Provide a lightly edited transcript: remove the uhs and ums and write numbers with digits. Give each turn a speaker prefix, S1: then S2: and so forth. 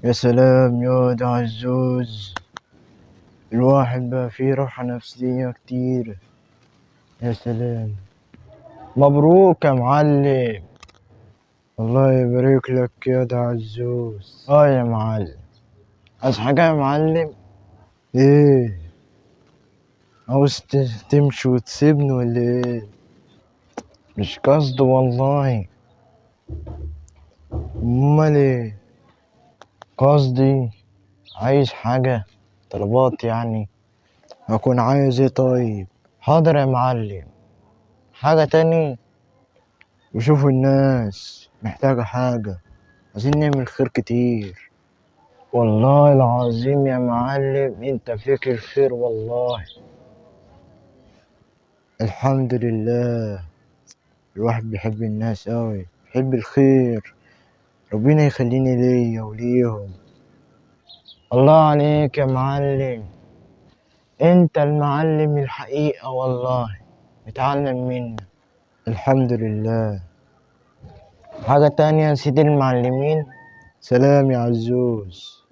S1: يا سلام يا ده عزوز. الواحد بقى فيه راحة نفسية كتير. يا سلام. مبروك يا معلم. الله يبارك لك يا ده عزوز. يا معلم، عايز حاجة يا معلم؟ ايه، عاوز تمشي وتسيبني ولا ايه؟ مش قصد والله. امال ايه قصدي؟ عايز حاجة؟ طلبات يعني؟ هكون عايز ايه طيب؟ حاضر يا معلم. حاجة تاني؟ وشوفوا الناس محتاجة حاجة، عايزين نعمل خير كتير. والله العظيم يا معلم انت فيك الخير والله. الحمد لله. الواحد بيحب الناس اوي، بيحب الخير. ربنا يخليني ليا وليهم. الله عليك يا معلم، انت المعلم الحقيقة والله. نتعلم منك. الحمد لله. حاجة تانية يا سيدي المعلمين؟ سلام يا عزوز.